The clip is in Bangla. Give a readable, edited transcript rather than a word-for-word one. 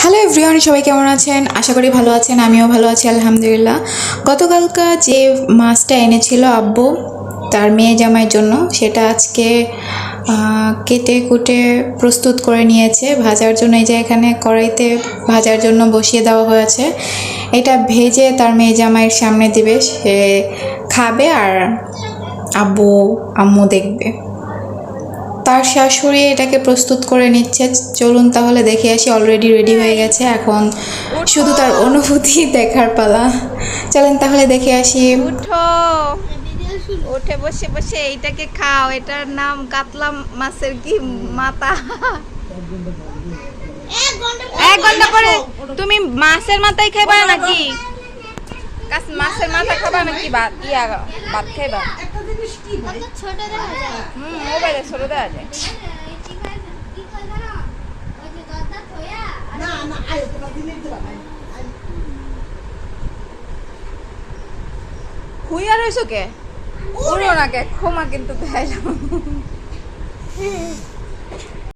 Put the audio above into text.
হ্যালো এভরিওয়ান, সবাই কেমন আছেন? আশা করি ভালো আছেন। আমিও ভালো আছি আলহামদুলিল্লাহ। গতকালকা যে মাছটা এনেছিল আব্বু তার মেয়ে জামাইয়ের জন্য, সেটা আজকে কেটে কুটে প্রস্তুত করে নিয়েছে ভাজার জন্য। এই যে এখানে কড়াইতে ভাজার জন্য বসিয়ে দেওয়া হয়েছে। এটা ভেজে তার মেয়ে জামাইয়ের সামনে দিবে, সে খাবে আর আব্বু আম্মু দেখবে। তার শাশুড়ি এটাকে প্রস্তুত করে নিচ্ছে। চলুন তাহলে দেখে আসি। অলরেডি রেডি হয়ে গেছে, এখন শুধু তার অনুভূতি দেখার পালা। চলেন তাহলে দেখে আসি। উঠো, উঠে বসে বসে এইটাকে খাও। এটার নাম কাতলা মাছের কি মাথা। 1 ঘন্টা পরে তুমি মাছের মাথাই খাইবা নাকি? মাছের মাথা খাবা নাকি ভাত খাইবা? মোবাইলে ছোট দেওয়া যায়। হুইয়া রইছো কে? উড়ো না কে? ক্ষমা কিন্তু দেয়